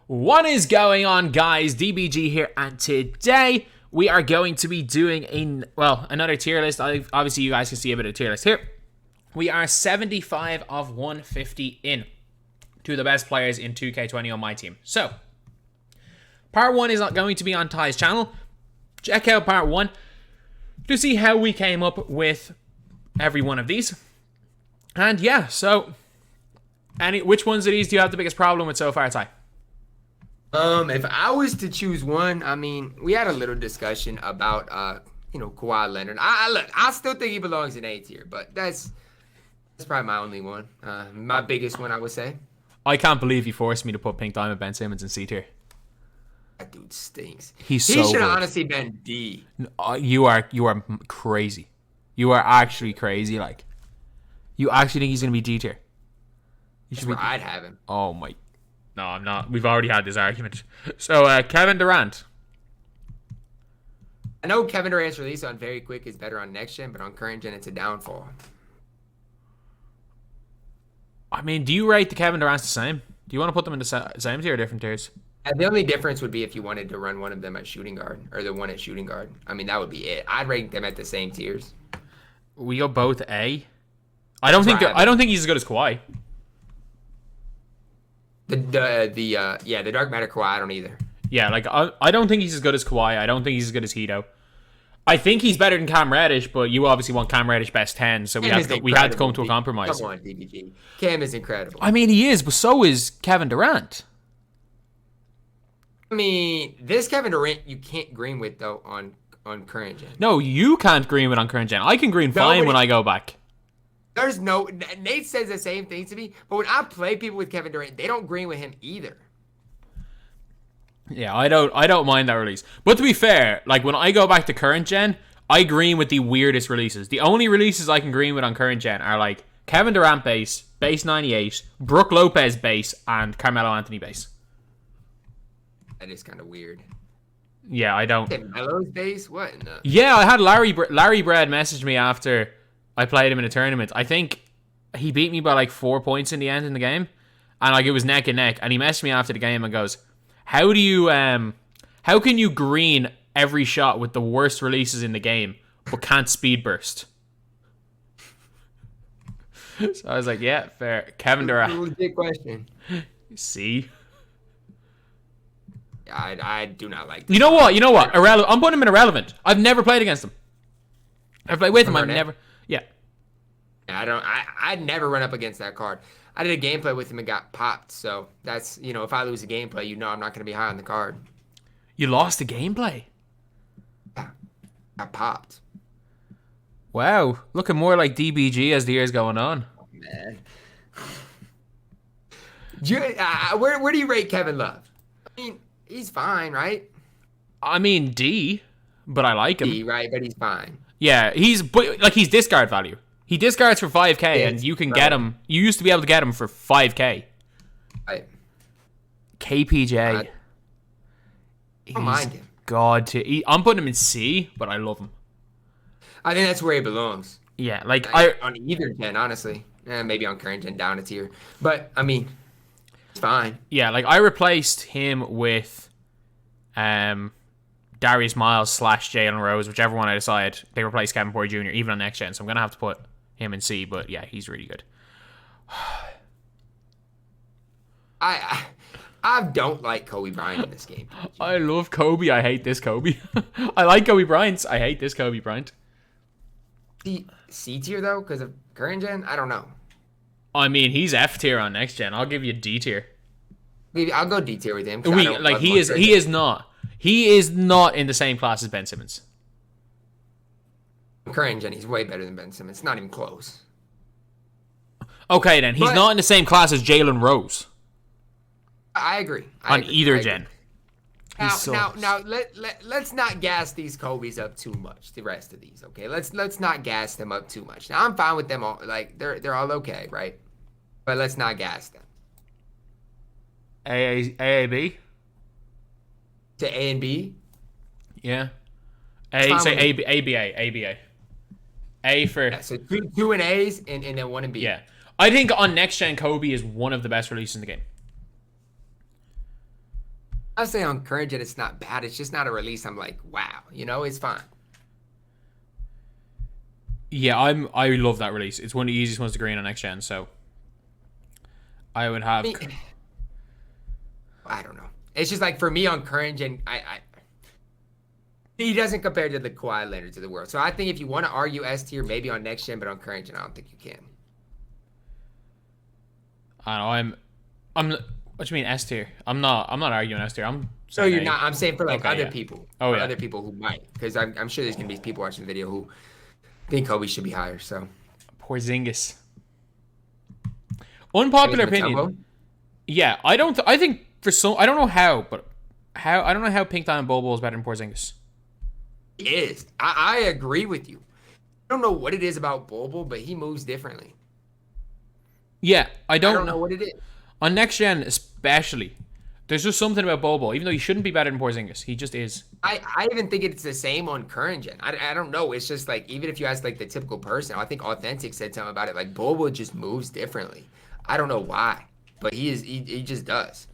What is going on, guys? DBG here, and today we are going to be doing another tier list. Obviously, you guys can see a bit of tier list here. We are 75 of 150 in to the best players in 2K21 MyTEAM. So, part 1 is not going to be on Ty's channel. Check out part 1 to see how we came up with every one of these. And yeah, so, which ones of these do you have the biggest problem with so far, Ty? If I was to choose one, I mean, we had a little discussion about, Kawhi Leonard. I still think he belongs in A tier, but that's probably my only one. My biggest one, I would say. I can't believe you forced me to put Pink Diamond Ben Simmons in C tier. That dude stinks. He should have honestly been D. You are crazy. You are actually crazy. Like, you actually think he's gonna be D tier? I'd have him. Oh my. No, I'm not. We've already had this argument. So, Kevin Durant. I know Kevin Durant's release on very quick is better on next gen, but on current gen, it's a downfall. I mean, do you rate the Kevin Durant's the same? Do you want to put them in the same tier or different tiers? The only difference would be if you wanted to run one of them at shooting guard, or the one at shooting guard. I mean, that would be it. I'd rank them at the same tiers. We go both A. I don't think he's as good as Kawhi. The dark matter Kawhi, I don't either. Yeah, like I don't think he's as good as Kawhi. I don't think he's as good as Hito. I think he's better than Cam Reddish, but you obviously want Cam Reddish best 10, so we had to come to a compromise. Come on, DBG. Cam is incredible. I mean, he is, but so is Kevin Durant. I mean, this Kevin Durant you can't green with though on current gen. No, you can't green with on current gen. I can green fine when I go back. There's no Nate says the same thing to me, but when I play people with Kevin Durant, they don't green with him either. Yeah, I don't mind that release. But to be fair, like when I go back to current gen, I green with the weirdest releases. The only releases I can green with on current gen are like Kevin Durant base 98, Brook Lopez base, and Carmelo Anthony base. That is kind of weird. Yeah, I don't. Melo's base? What? Yeah, I had Larry Bread message me after I played him in a tournament. I think he beat me by like 4 points in the end in the game, and like it was neck and neck. And he messaged me after the game and goes, "How can you green every shot with the worst releases in the game, but can't speed burst?" So I was like, "Yeah, fair." Kevin Durant. Legit question. See. I do not like. You know what? I'm putting him in irrelevant. I've never played against him. I've played with him. I've never. Yeah. I'd never run up against that card. I did a gameplay with him and got popped. So that's, if I lose a gameplay, I'm not going to be high on the card. You lost a gameplay? Yeah. Got popped. Wow. Looking more like DBG as the year's going on. Oh, man. Where do you rate Kevin Love? I mean, he's fine, right? I mean, D, but I like him. D, right, but he's fine. Yeah, he's discard value. He discards for 5k, and you can get him. You used to be able to get him for 5k. Right. KPJ. I don't mind him. I'm putting him in C, but I love him. I think that's where he belongs. Yeah, like on either gen, honestly. Maybe on current gen down a tier. But I mean, it's fine. Yeah, like I replaced him with Darius Miles / Jalen Rose, whichever one I decide. They replace Kevin Porter Jr. even on next gen, so I'm gonna have to put him in C. But yeah, he's really good. I don't like Kobe Bryant in this game. I love Kobe. I hate this Kobe. I like Kobe Bryant. I hate this Kobe Bryant. C tier though, because of current gen. I don't know. I mean, he's F tier on next gen. I'll give you D tier. I'll go D tier with him. He is not. He is not in the same class as Ben Simmons. Current gen, he's way better than Ben Simmons. It's not even close. Okay, then. He's not in the same class as Jalen Rose. I agree. On either gen. Now, let's not gas these Kobe's up too much. The rest of these, okay? Let's not gas them up too much. Now, I'm fine with them all. Like, they're all okay, right? But let's not gas them. AAB? To A and B? Yeah. ABA. A for... Yeah, so two in A's and then one in B. Yeah. I think on next gen, Kobe is one of the best releases in the game. I'll say on current gen, it's not bad. It's just not a release. I'm like, wow, it's fine. Yeah, I love that release. It's one of the easiest ones to green on next gen. So I would have. I don't know. It's just like for me on current gen, he doesn't compare to the Kawhi Leonards of the world. So I think if you want to argue S tier, maybe on next gen, but on current gen, I don't think you can. I know. I'm. What do you mean S tier? I'm not arguing S tier. I'm. So you're not. I'm saying for like Okay, other people. Oh yeah. Other people who might, because I'm sure there's gonna be people watching the video who think Kobe should be higher. So. Porzingis. Unpopular opinion. Yeah, I don't. I think for some. I don't know how, but I don't know how Pink Diamond Bobo is better than Porzingis. He is. I agree with you. I don't know what it is about Bobo, but he moves differently. Yeah, I don't know what it is. On next gen, especially, there's just something about Bobo. Even though he shouldn't be better than Porzingis, he just is. I even think it's the same on current gen. I don't know. It's just like, even if you ask like the typical person, I think Authentic said something about it. Like Bobo just moves differently. I don't know why, but he just does.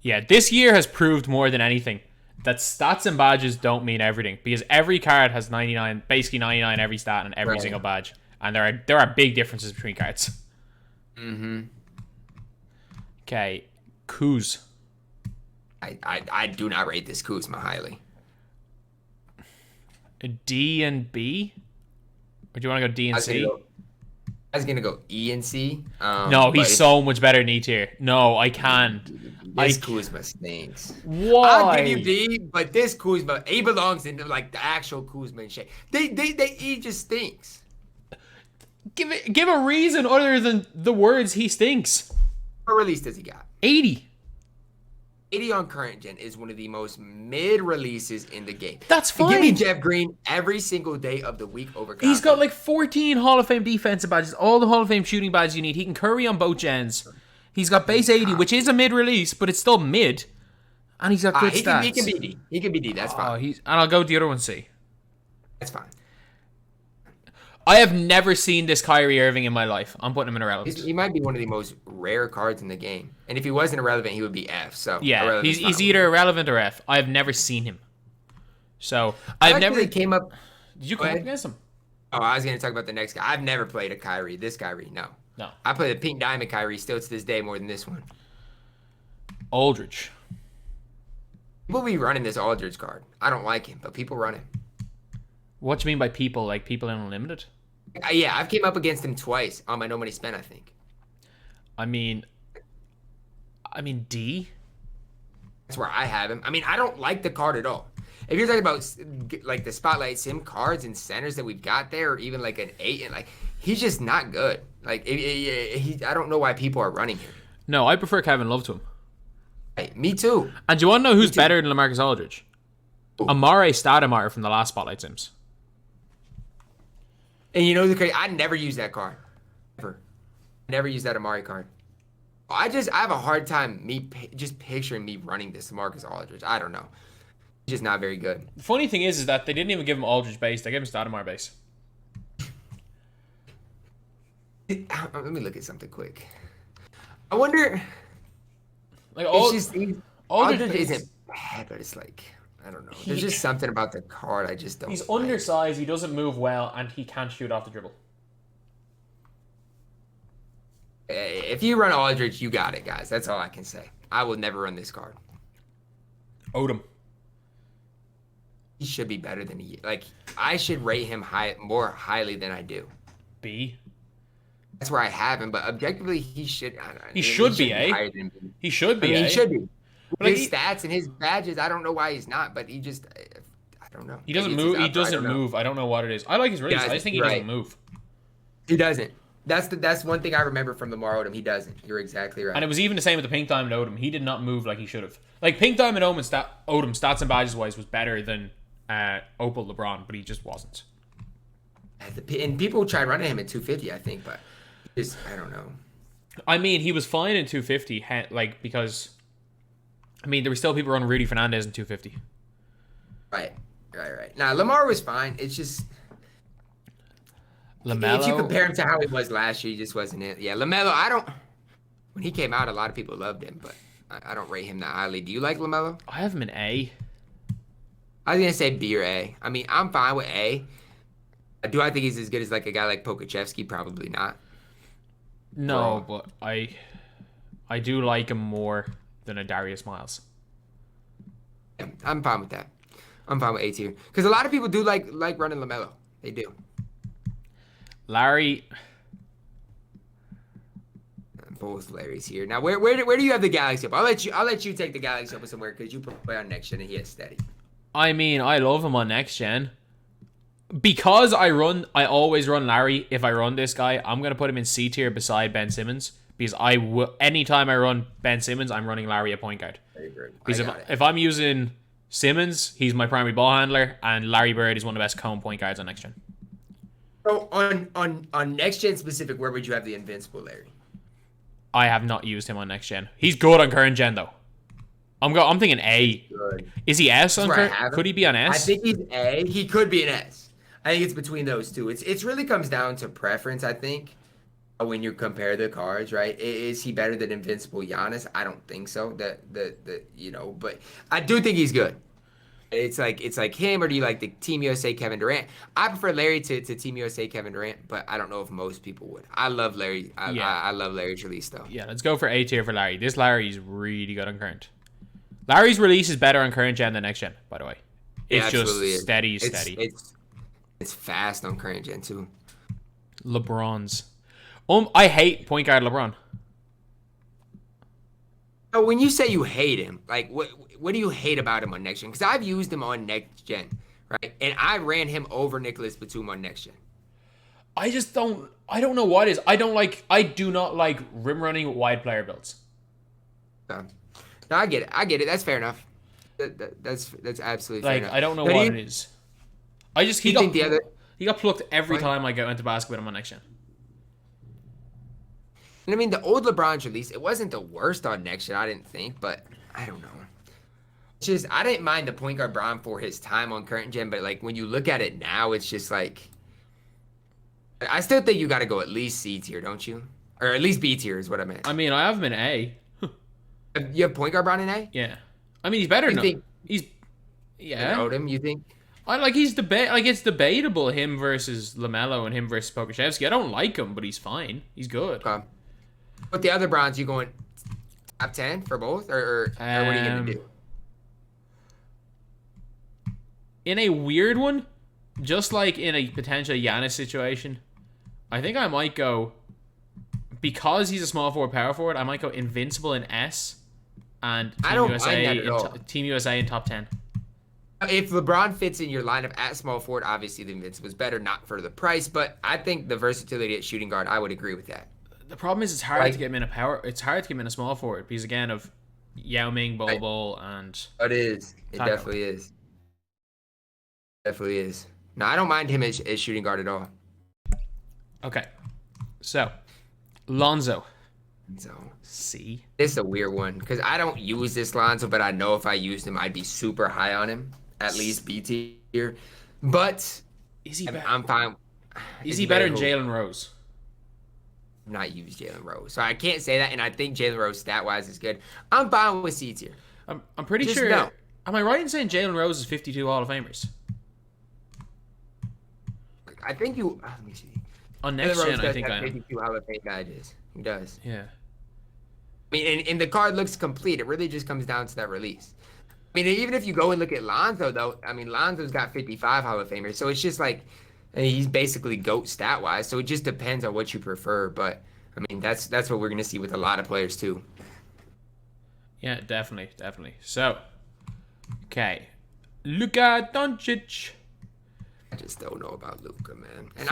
Yeah, this year has proved more than anything that stats and badges don't mean everything, because every card has 99, basically 99 every stat and every single badge, and there are big differences between cards. Mm-hmm. Okay, Kuz. I do not rate this Kuzma highly. A D and B? Or do you want to go D and C? I was gonna go E and C. No, he's so much better than E tier. No, I can't. This Kuzma stinks. Why? I'll give you B, but this Kuzma, he belongs into like the actual Kuzma and shit. He just stinks. Give a reason other than the words he stinks. What release does he got? 80. 80 on current gen is one of the most mid releases in the game. That's fine. Give me Jeff Green every single day of the week over. He's got like 14 Hall of Fame defensive badges, all the Hall of Fame shooting badges you need. He can curry on both gens. He's got base 80, which is a mid release, but it's still mid. And he's got good stats. He can be D. He can be D. That's fine. And I'll go with the other one C. That's fine. I have never seen this Kyrie Irving in my life. I'm putting him in irrelevant. He might be one of the most rare cards in the game. And if he wasn't irrelevant, he would be F. So yeah, he's either irrelevant or F. I have never seen him. So I've never came up. Did you come up against him? Oh, I was going to talk about the next guy. I've never played a Kyrie. This Kyrie, no. I played a Pink Diamond Kyrie still to this day more than this one. Aldridge. People be running this Aldridge card. I don't like him, but people run him. What do you mean by people? Like people in Unlimited? Yeah, I've came up against him twice on my No Money Spent, I think. I mean D? That's where I have him. I mean, I don't like the card at all. If you're talking about like the Spotlight Sim cards and centers that we've got there, or even like an 8, and like he's just not good. Like I don't know why people are running him. No, I prefer Kevin Love to him. Hey, me too. And do you want to know who's better than LaMarcus Aldridge? Amare Stoudemire from the last Spotlight Sims. And you know the crazy? I never use that card. Ever. Never use that Amari card. I have a hard time just picturing me running this Marcus Aldridge. I don't know. He's just not very good. The funny thing is that they didn't even give him Aldridge base. They gave him Stoudemire base. Let me look at something quick. I wonder. Like Aldridge isn't bad, but it's like, I don't know. There's just something about the card I just don't. He's undersized. He doesn't move well, and he can't shoot off the dribble. If you run Aldridge, you got it, guys. That's all I can say. I will never run this card. Odom. He should be better than he. Like, I should rate him more highly than I do. B. That's where I have him, but objectively, he should. He should be A. He should be A. He should be. His stats and his badges, I don't know why he's not, but he just, I don't know. He doesn't move. He doesn't move. I don't know what it is. I like his release. I just think he doesn't move. He doesn't. That's one thing I remember from Lamar Odom. He doesn't. You're exactly right. And it was even the same with the Pink Diamond Odom. He did not move like he should have. Like Pink Diamond Odom stats and badges wise was better than Opal LeBron, but he just wasn't. And people tried running him at 250, I think, but just I don't know. I mean, he was fine in 250, like because I mean there were still people running Rudy Fernandez in 250. Right. Now Lamar was fine. It's just. LaMelo. If you compare him to how he was last year, he just wasn't it. Yeah, LaMelo, when he came out, a lot of people loved him, but I don't rate him that highly. Do you like LaMelo? I have him in A. I was gonna say B or A. I mean, I'm fine with A. Do I think he's as good as like a guy like Pokachevsky? Probably not. No, but I do like him more than a Darius Miles. Yeah, I'm fine with that. I'm fine with A tier because a lot of people do like running LaMelo. They do. Larry. Both Larry's here. Now, where do you have the Galaxy up? I'll let you take the Galaxy up somewhere because you play on next gen and he is steady. I mean, I love him on next gen. Because I always run Larry. If I run this guy, I'm gonna put him in C tier beside Ben Simmons. Because anytime I run Ben Simmons, I'm running Larry at point guard. Because if I'm using Simmons, he's my primary ball handler, and Larry Bird is one of the best cone point guards on next gen. So on next gen specific, where would you have the invincible Larry? I have not used him on next gen. He's good on current gen though. I'm thinking A. Good. Is he S on current? Could he be on S? I think he's A. He could be an S. I think it's between those two. It's really comes down to preference, I think. When you compare the cards, right? Is he better than Invincible Giannis? I don't think so. But I do think he's good. It's like him, or do you like the Team USA Kevin Durant? I prefer Larry to Team USA Kevin Durant, but I don't know if most people would. I love Larry. I love Larry's release though. Yeah, let's go for A tier for Larry. This Larry is really good on current. Larry's release is better on current gen than next gen, by the way. It's just steady. It's fast on current gen too. LeBron's. I hate point guard LeBron. Oh, when you say you hate him, like what do you hate about him on next gen? Because I've used him on next gen, right? And I ran him over Nicholas Batum on next gen. I don't know what it is. I do not like rim running wide player builds. No, I get it. That's fair enough. That's absolutely fair enough. I don't know what it is. He got plucked every time I went to basketball with him on next gen. And I mean, the old LeBron's release, it wasn't the worst on next gen, I didn't think, but I don't know. It's just, I didn't mind the point guard Bron for his time on current gen, but like when you look at it now, it's just like, I still think you got to go at least C tier, don't you? Or at least B tier is what I meant. I mean, I have him in A. You have point guard Bron in A? Yeah. I mean, he's better than Odom, you think? It's debatable him versus LaMelo and him versus Pokachevsky. I don't like him, but he's fine. He's good. Okay. But the other Brons, you going top 10 for both, or what are you gonna do? In a weird one, just like in a potential Giannis situation, I think I might go, because he's a small forward, power forward, I might go Invincible in S and Team USA in top 10. If LeBron fits in your lineup at small forward, obviously the Invincible is better, not for the price, but I think the versatility at shooting guard, I would agree with that. The problem is it's hard to get him in a power. It's hard to get him in a small forward because again of Yao Ming, Bobo, and it is. It definitely is. Definitely is. No, I don't mind him as shooting guard at all. Okay, so Lonzo. C. This is a weird one because I don't use this Lonzo, but I know if I used him, I'd be super high on him. At least B tier. But is he better? I'm fine. Is he better than Jalen Rose? Not use Jalen Rose, so I can't say that. And I think Jalen Rose stat wise is good. I'm fine with C tier. I'm pretty sure. No. Am I right in saying Jalen Rose is 52 Hall of Famers? I think you. Let me see. On next gen, I think I am. 52 Hall of Fame guys. He does. Yeah. I mean, and the card looks complete. It really just comes down to that release. I mean, even if you go and look at Lonzo, though, I mean, Lonzo's got 55 Hall of Famers, so it's just like. And he's basically GOAT stat-wise, so it just depends on what you prefer. But, I mean, that's what we're going to see with a lot of players, too. Yeah, definitely. So, okay. Luka Doncic. I just don't know about Luka, man. And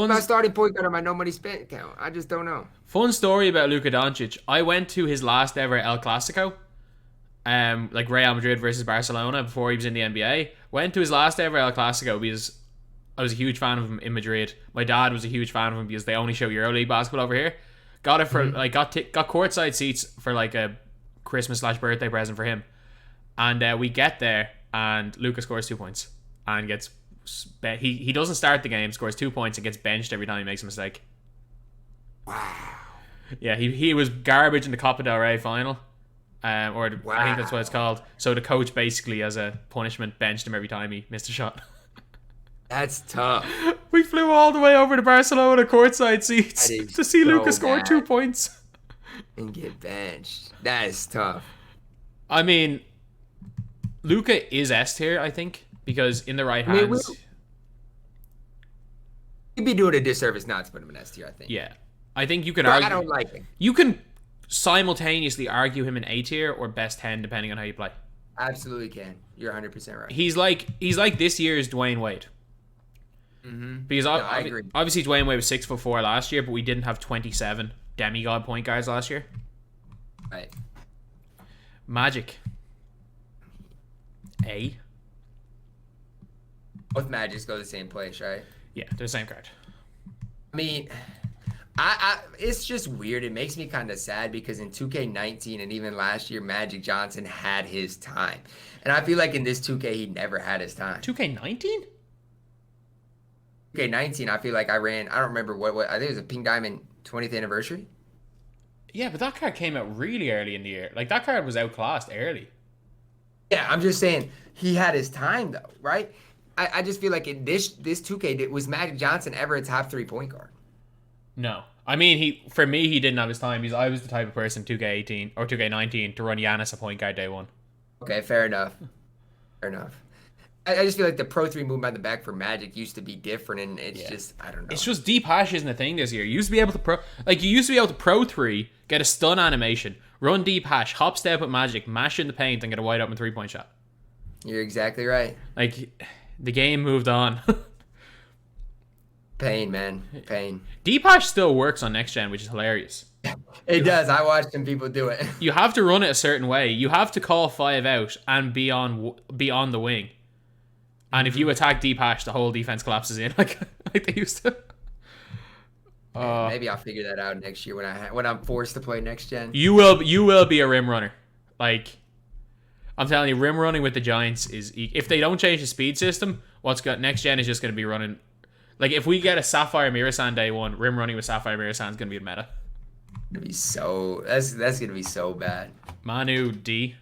my starting point guard on my no money spent account. I just don't know. Fun story about Luka Doncic. I went to his last ever El Clasico. Like Real Madrid versus Barcelona before he was in the NBA. Went to his last ever El Clasico because I was a huge fan of him in Madrid. My dad was a huge fan of him because they only show EuroLeague basketball over here. Got it for got courtside seats for like a Christmas/birthday present for him. And we get there and Luka scores 2 points and gets he doesn't start the game, scores 2 points and gets benched every time he makes a mistake. Wow. Yeah, he was garbage in the Copa del Rey final. I think that's what it's called. So the coach basically, as a punishment, benched him every time he missed a shot. That's tough. We flew all the way over to Barcelona courtside seats to see so Luka score bad. 2 points. And get benched. That is tough. I mean, Luka is S tier, I think, because in the right hands. You'd be doing a disservice not to put him in S tier, I think. Yeah. I think you could But argue. I don't like him. You can simultaneously argue him in A tier or best 10, depending on how you play. Absolutely can. You're 100% right. He's like this year's Dwayne Wade. Because I agree. Obviously Dwayne Wade was 6'4" last year, but we didn't have 27 demigod point guards last year. Right. Magic. A. Both Magics go to the same place, right? Yeah, they're the same card. I mean, I it's just weird. It makes me kind of sad because in 2K19 and even last year, Magic Johnson had his time. And I feel like in this 2K, he never had his time. 2K19? 2K19, I feel like I don't remember what I think it was a Pink Diamond 20th anniversary. Yeah, but that card came out really early in the year. Like, that card was outclassed early. Yeah, I'm just saying he had his time though, right? I just feel like in this 2K, was Magic Johnson ever a top 3 point guard? No. I mean, for me, he didn't have his time. I was the type of person, 2K18 or 2K19, to run Giannis a point guard day one. Okay, fair enough. Fair enough. I just feel like the Pro 3 move by the back for Magic used to be different, and it's just, I don't know. It's just deep hash isn't a thing this year. You used to be able to Pro 3, get a stun animation, run deep hash, hop step with Magic, mash in the paint, and get a wide open 3-point shot. You're exactly right. Like, the game moved on. Pain, man. Pain. Deep hash still works on next gen, which is hilarious. It does. I watched some people do it. You have to run it a certain way. You have to call 5 out and be on the wing. And if you attack deep hash, the whole defense collapses in like they used to. Maybe I'll figure that out next year when I'm forced to play next gen. You will be a rim runner. Like, I'm telling you, rim running with the Giants is, if they don't change the speed system, next gen is just going to be running. Like, if we get a Sapphire Mirasan day one, rim running with Sapphire Mirasan is going to be a meta. That's gonna be so bad. Manu D.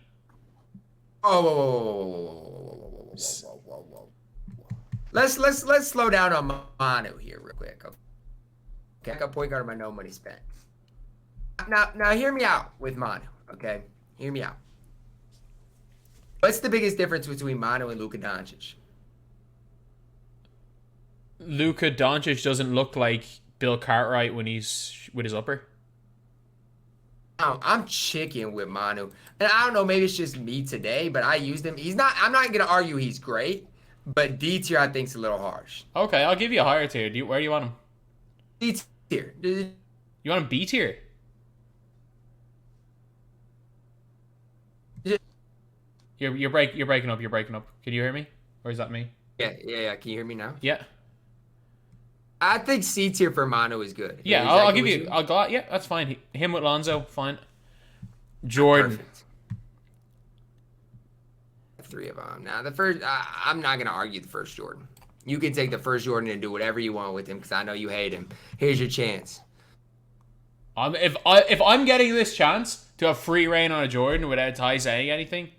Oh, whoa. Let's slow down on Manu here real quick. Okay, I got point guard on my no money spent. Now hear me out with Manu. Okay, hear me out. What's the biggest difference between Manu and Luka Doncic? Luka Doncic doesn't look like Bill Cartwright when he's with his upper. I'm chicken with Manu. And I don't know, maybe it's just me today, but I used him. I'm not going to argue he's great, but D tier I think is a little harsh. Okay, I'll give you a higher tier. Where do you want him? D tier. You want him B tier? You're breaking up. Can you hear me? Or is that me? Yeah. Can you hear me now? Yeah. I think C tier for Manu is good. Yeah, I'll give you. Yeah, that's fine. Him with Lonzo, fine. Jordan. Perfect. 3 of them. Now the first, I'm not gonna argue the first Jordan. You can take the first Jordan and do whatever you want with him because I know you hate him. Here's your chance. If I'm getting this chance to have free reign on a Jordan without Ty saying anything,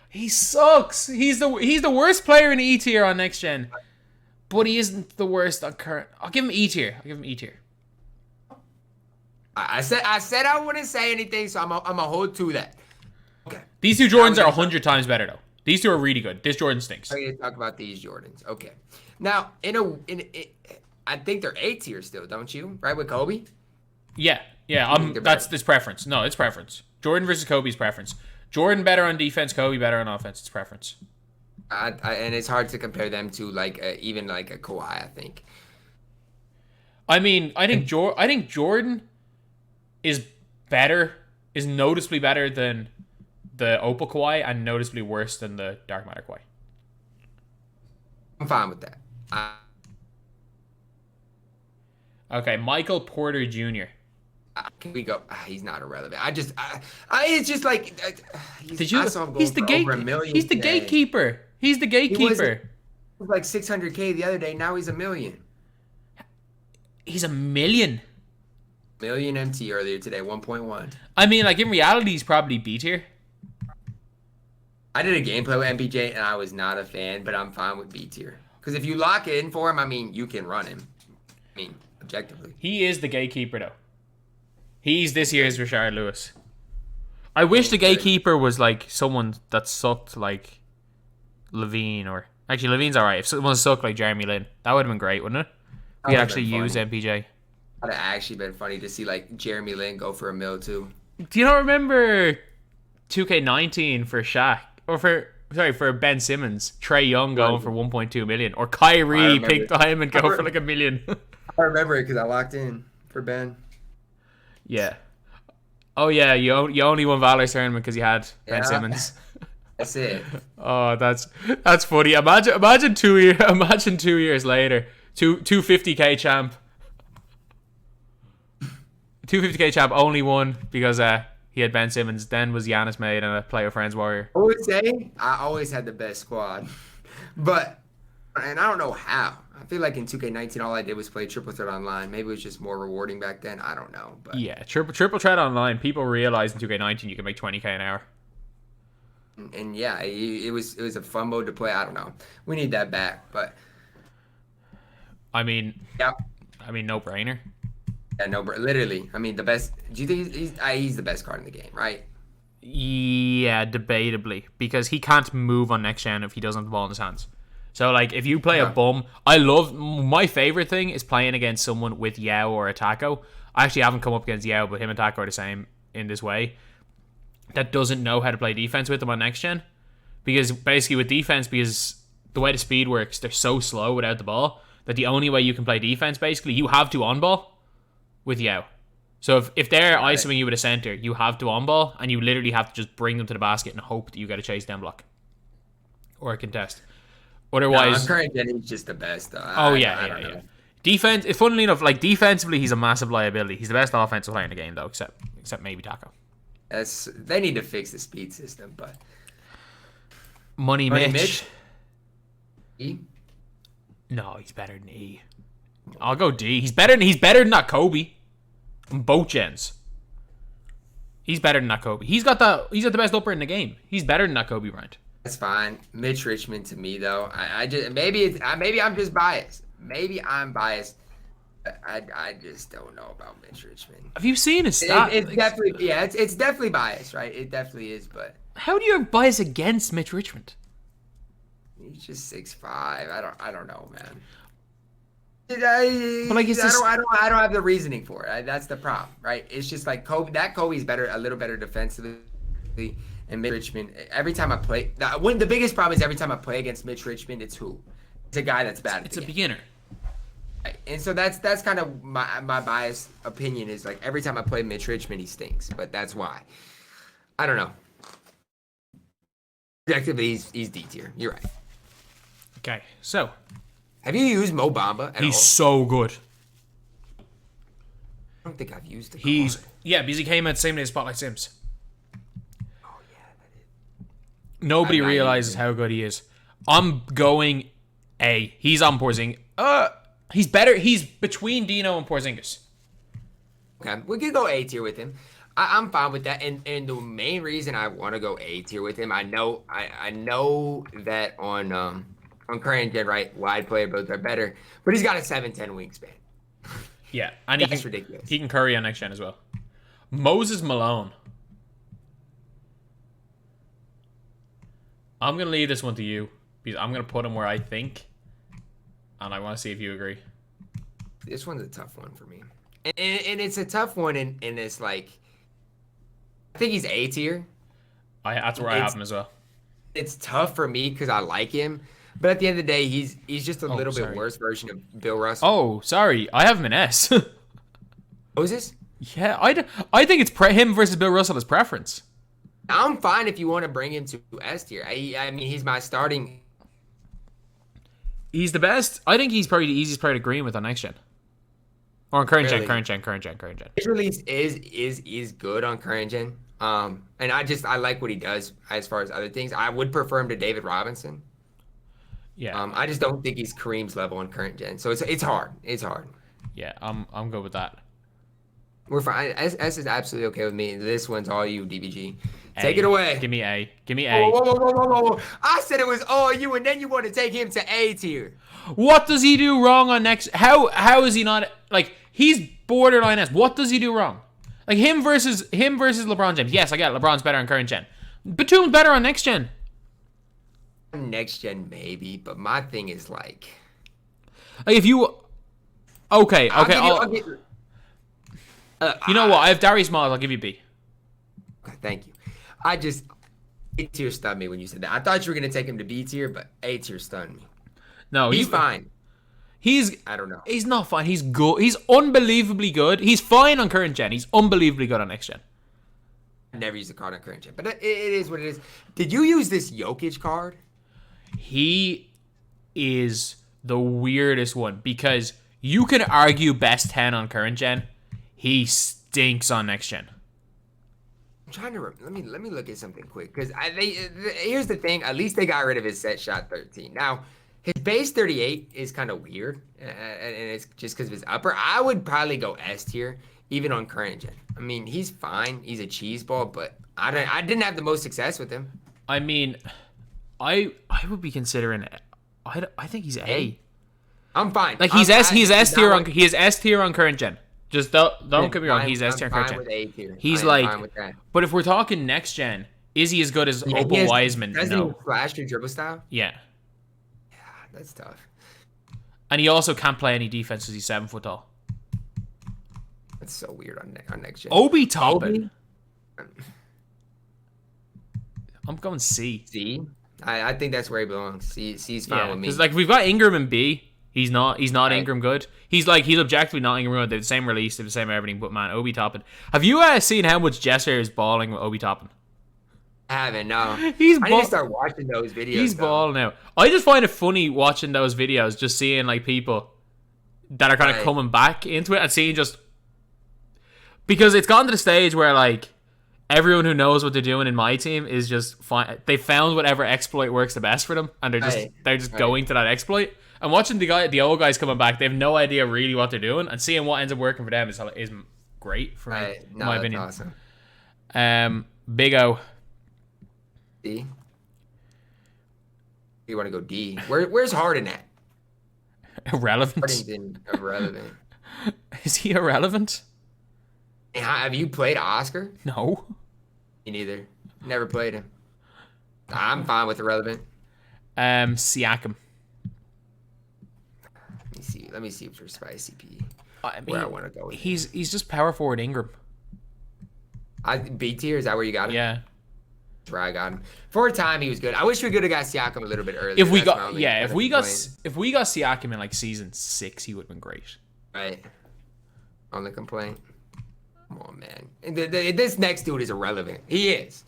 he sucks. He's the worst player in E tier on next gen. But he isn't the worst on current. I'll give him E tier. I said I wouldn't say anything, so I'm a hold to that. Okay. These two Jordans are 100 times better though. These two are really good. This Jordan stinks. I'm going to talk about these Jordans. Okay. Now, I think they're A tier still, don't you? Right with Kobe? Yeah. That's this preference. No, it's preference. Jordan versus Kobe's preference. Jordan better on defense, Kobe better on offense. It's preference. And it's hard to compare them to even like a Kawhi, I think. I mean, I think Jordan is noticeably better than the Opal Kawhi and noticeably worse than the Dark Matter Kawhi. I'm fine with that. Okay, Michael Porter Jr. Can we go? He's not irrelevant. It's just like He's the gatekeeper. He's the gatekeeper. He was like 600K the other day. Now he's $1 million. He's a million. Million MT earlier today, 1.1. I mean, like in reality, he's probably B tier. I did a gameplay with MPJ and I was not a fan, but I'm fine with B tier. Because if you lock it in for him, I mean, you can run him. I mean, objectively. He is the gatekeeper, though. He's this year's Rashard Lewis. I wish the gatekeeper was like someone that sucked like Levine or... Actually, Levine's alright. If someone sucked like Jeremy Lin, that would have been great, wouldn't it? We could actually use MPJ. That'd have actually been funny to see like Jeremy Lin go for a mil too. Do you not remember 2K19 for Shaq? Or for Ben Simmons, Trae Young going for 1.2 million, or Kyrie picked him and go for like $1 million. I remember it because I locked in for Ben. Yeah. Oh yeah, you only won Valor's tournament because you had Ben Simmons. That's it. Oh, that's funny. Imagine 2 years. Imagine 2 years later, 250K champ. 250K champ only won because he had Ben Simmons, then was Giannis made and a player friends warrior. I would say I always had the best squad. And I don't know how. I feel like in 2K19 all I did was play triple threat online. Maybe it was just more rewarding back then. I don't know. But yeah, triple threat online, people realized in 2K19 you can make 20K an hour. And yeah, it was a fun mode to play. I don't know. We need that back, but I mean, yeah. I mean, no brainer. Yeah, no, literally. I mean, the best. Do you think he's the best card in the game, right? Yeah, debatably, because he can't move on next gen if he doesn't have the ball in his hands. So, like, if you play a bum, my favorite thing is playing against someone with Yao or a Taco. I actually haven't come up against Yao, but him and Taco are the same in this way. That doesn't know how to play defense with them on next gen, because basically with defense, because the way the speed works, they're so slow without the ball that the only way you can play defense, basically, you have to on ball with Yao. So if they're isoming you with a center, you have to on ball, and you literally have to just bring them to the basket and hope that you get a chase down block or a contest. Otherwise, current gen he's just the best. Yeah. Defense, funnily enough, like defensively, he's a massive liability. He's the best offensive player in the game, though, except maybe Taco. They need to fix the speed system, but Money Mitch. E? No, he's better than E. I'll go D. He's better than that Kobe. On both gens. He's better than that Kobe. He's got the best upper in the game. He's better than that Kobe Bryant. That's fine. Mitch Richmond to me though. I just maybe I'm just biased. Maybe I'm biased. I just don't know about Mitch Richmond. Have you seen his stats? It's definitely biased, right? It definitely is, but how do you have bias against Mitch Richmond? He's just 6'5". I don't know, man. But like, I don't have the reasoning for it. That's the problem, right? It's just like Kobe's a little better defensively, and Mitch Richmond. Every time I play, the biggest problem is every time I play against Mitch Richmond, it's a guy that's bad. It's a beginner. Right? And so that's kind of my biased opinion is like every time I play Mitch Richmond, he stinks. But that's why. I don't know. Objectively, he's D tier. You're right. Okay, so. Have you used Mo Bamba at all? He's so good. I don't think I've used him. Yeah, because he came out the same day as Spotlight Sims. Oh, yeah, that is. Nobody realizes how good he is. I'm going A. He's on Porzingis. He's better. He's between Dino and Porzingis. Okay, we could go A tier with him. I'm fine with that. And the main reason I want to go A tier with him, I know that on current gen, right, wide player builds are better, but he's got a 7'10" wingspan. Yeah, and that's ridiculous. He can curry on next gen as well. Moses Malone. I'm gonna leave this one to you because I'm gonna put him where I think, and I want to see if you agree. This one's a tough one for me, and it's a tough one, and it's like, I think he's A tier. That's where I have him as well. It's tough for me because I like him. But at the end of the day, he's just a little bit worse version of Bill Russell. Oh, sorry. I have him in S. Moses? Yeah, I think it's him versus Bill Russell as preference. I'm fine if you want to bring him to S tier. I mean, he's my starting. He's the best. I think he's probably the easiest player to green with on next gen. Or on current gen. His release is good on current gen. And I like what he does as far as other things. I would prefer him to David Robinson. Yeah. I just don't think he's Kareem's level on current gen. So it's hard. It's hard. Yeah, I'm good with that. We're fine. S is absolutely okay with me. This one's all you, DBG. A. Take it away. Give me A. Give me Whoa, A. whoa, whoa, whoa, whoa, whoa, whoa. I said it was all you, and then you want to take him to A tier. What does he do wrong on next? How is he not like he's borderline S? What does he do wrong? Like him versus LeBron James. Yes, I get it. LeBron's better on current gen. Batum's better on next gen. Next gen maybe, but my thing is like if you okay, you know what? I have Darius Miles. I'll give you B. Okay, thank you. I just A tier stunned me when you said that. I thought you were gonna take him to B tier, but A tier stunned me. No, he's fine. I don't know. He's not fine. He's good. He's unbelievably good. He's fine on current gen. He's unbelievably good on next gen. I never used a card on current gen, but it is what it is. Did you use this Jokic card? He is the weirdest one because you can argue best 10 on current gen. He stinks on next gen. I'm trying to let me look at something quick because here's the thing. At least they got rid of his set shot 13. Now his base 38 is kind of weird, and it's just because of his upper. I would probably go S tier even on current gen. I mean, he's fine. He's a cheese ball, but I didn't have the most success with him. I mean, I would be considering. I think he's A. I'm fine. Like he's S tier on current gen. Just don't get me wrong. He's S tier on current gen. With A tier. He's like, but if we're talking next gen, is he as good as Oba Wiseman? Doesn't No. he flash your dribble style? Yeah. Yeah, that's tough. And he also can't play any defense because he's 7 foot tall. That's so weird on next gen. Obie Tobin. I'm going C. C. I think that's where he belongs. C's fine with me. Because like we've got Ingram and B. He's not Ingram good. He's objectively not Ingram good. They have the same release, they have the same everything. But man, Obie Toppin. Have you seen how much Jester is balling with Obie Toppin? I haven't. No. I need to start watching those videos. He's balling out. I just find it funny watching those videos, just seeing like people that are kind of coming back into it and seeing just because it's gotten to the stage where like everyone who knows what they're doing in my team is just fine. They found whatever exploit works the best for them, and they're just going to that exploit. And watching the old guys coming back, they have no idea really what they're doing, and seeing what ends up working for them is great for me, in my opinion. Awesome. Big O. D. You want to go D? Where's Harden at? Irrelevant. Harden's irrelevant. Is he irrelevant? Have you played Oscar? No. Me neither. Never played him. I'm fine with irrelevant. Siakam. Let me see for spicy P. Where I want to go with he's just power forward Ingram. B tier, is that where you got him? Yeah. That's where I got him. For a time he was good. I wish we could have got Siakam a little bit earlier. If we got Siakam in like season 6, he would have been great. Right. Only complaint. Come on, man. This next dude is irrelevant. He is.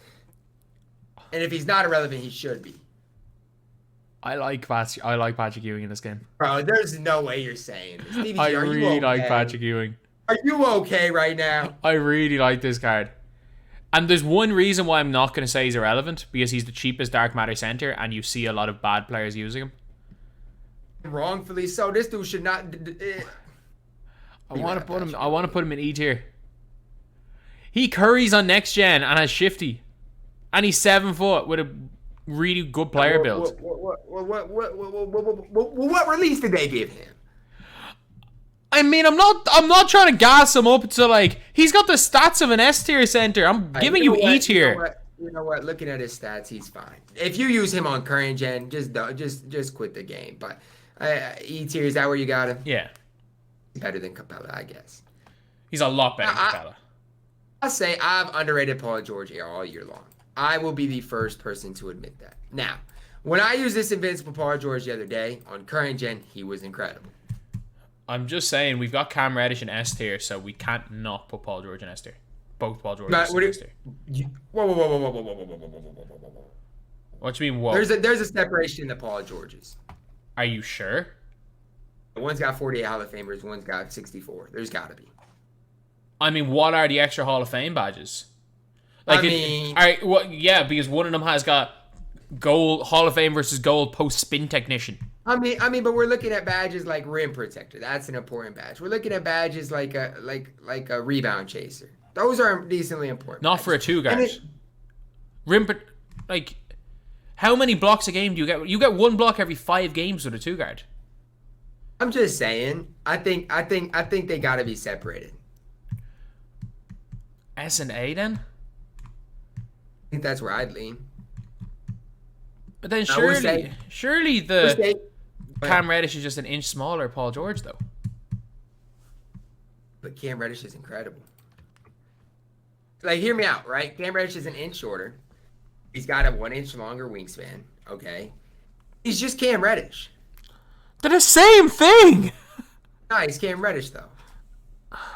And if he's not irrelevant, he should be. I like Patrick Ewing in this game. Bro, there's no way you're saying this. DBG, I really like Patrick Ewing. Are you okay right now? I really like this card. And there's one reason why I'm not going to say he's irrelevant, because he's the cheapest dark matter center, and you see a lot of bad players using him. Wrongfully so. This dude should not. I want to put him in E tier. He curries on next gen and has shifty, and he's 7 foot with a really good player build. What release did they give him? I mean, I'm not trying to gas him up to like he's got the stats of an S tier center. I'm giving you E tier. You know what? Looking at his stats, he's fine. If you use him on current gen, just quit the game. But E tier, is that where you got him? Yeah. Better than Capella, I guess. He's a lot better than Capella. I'll say I've underrated Paul George all year long. I will be the first person to admit that. Now, when I used this Invincible Paul George the other day on current gen, he was incredible. I'm just saying, we've got Cam Reddish in S tier, so we can't not put Paul George in S tier. Both Paul George in S tier. Whoa. What do you mean, whoa? There's a separation in the Paul Georges. Are you sure? One's got 48 Hall of Famers, one's got 64. There's got to be. I mean, what are the extra Hall of Fame badges? Like, because one of them has got gold Hall of Fame versus gold post spin technician. But we're looking at badges like rim protector. That's an important badge. We're looking at badges like a rebound chaser. Those are decently important. Not badges. for a two guard. Rim, like, how many blocks a game do you get? You get one block every 5 games with a two guard. I'm just saying. I think they got to be separated. S and A then. I think that's where I'd lean. But then We're surely the Cam Reddish is just an inch smaller Paul George though. But Cam Reddish is incredible. Like, hear me out, right? Cam Reddish is an inch shorter. He's got a 1 inch longer wingspan. Okay, he's just Cam Reddish. They're the same thing. No, he's Cam Reddish though.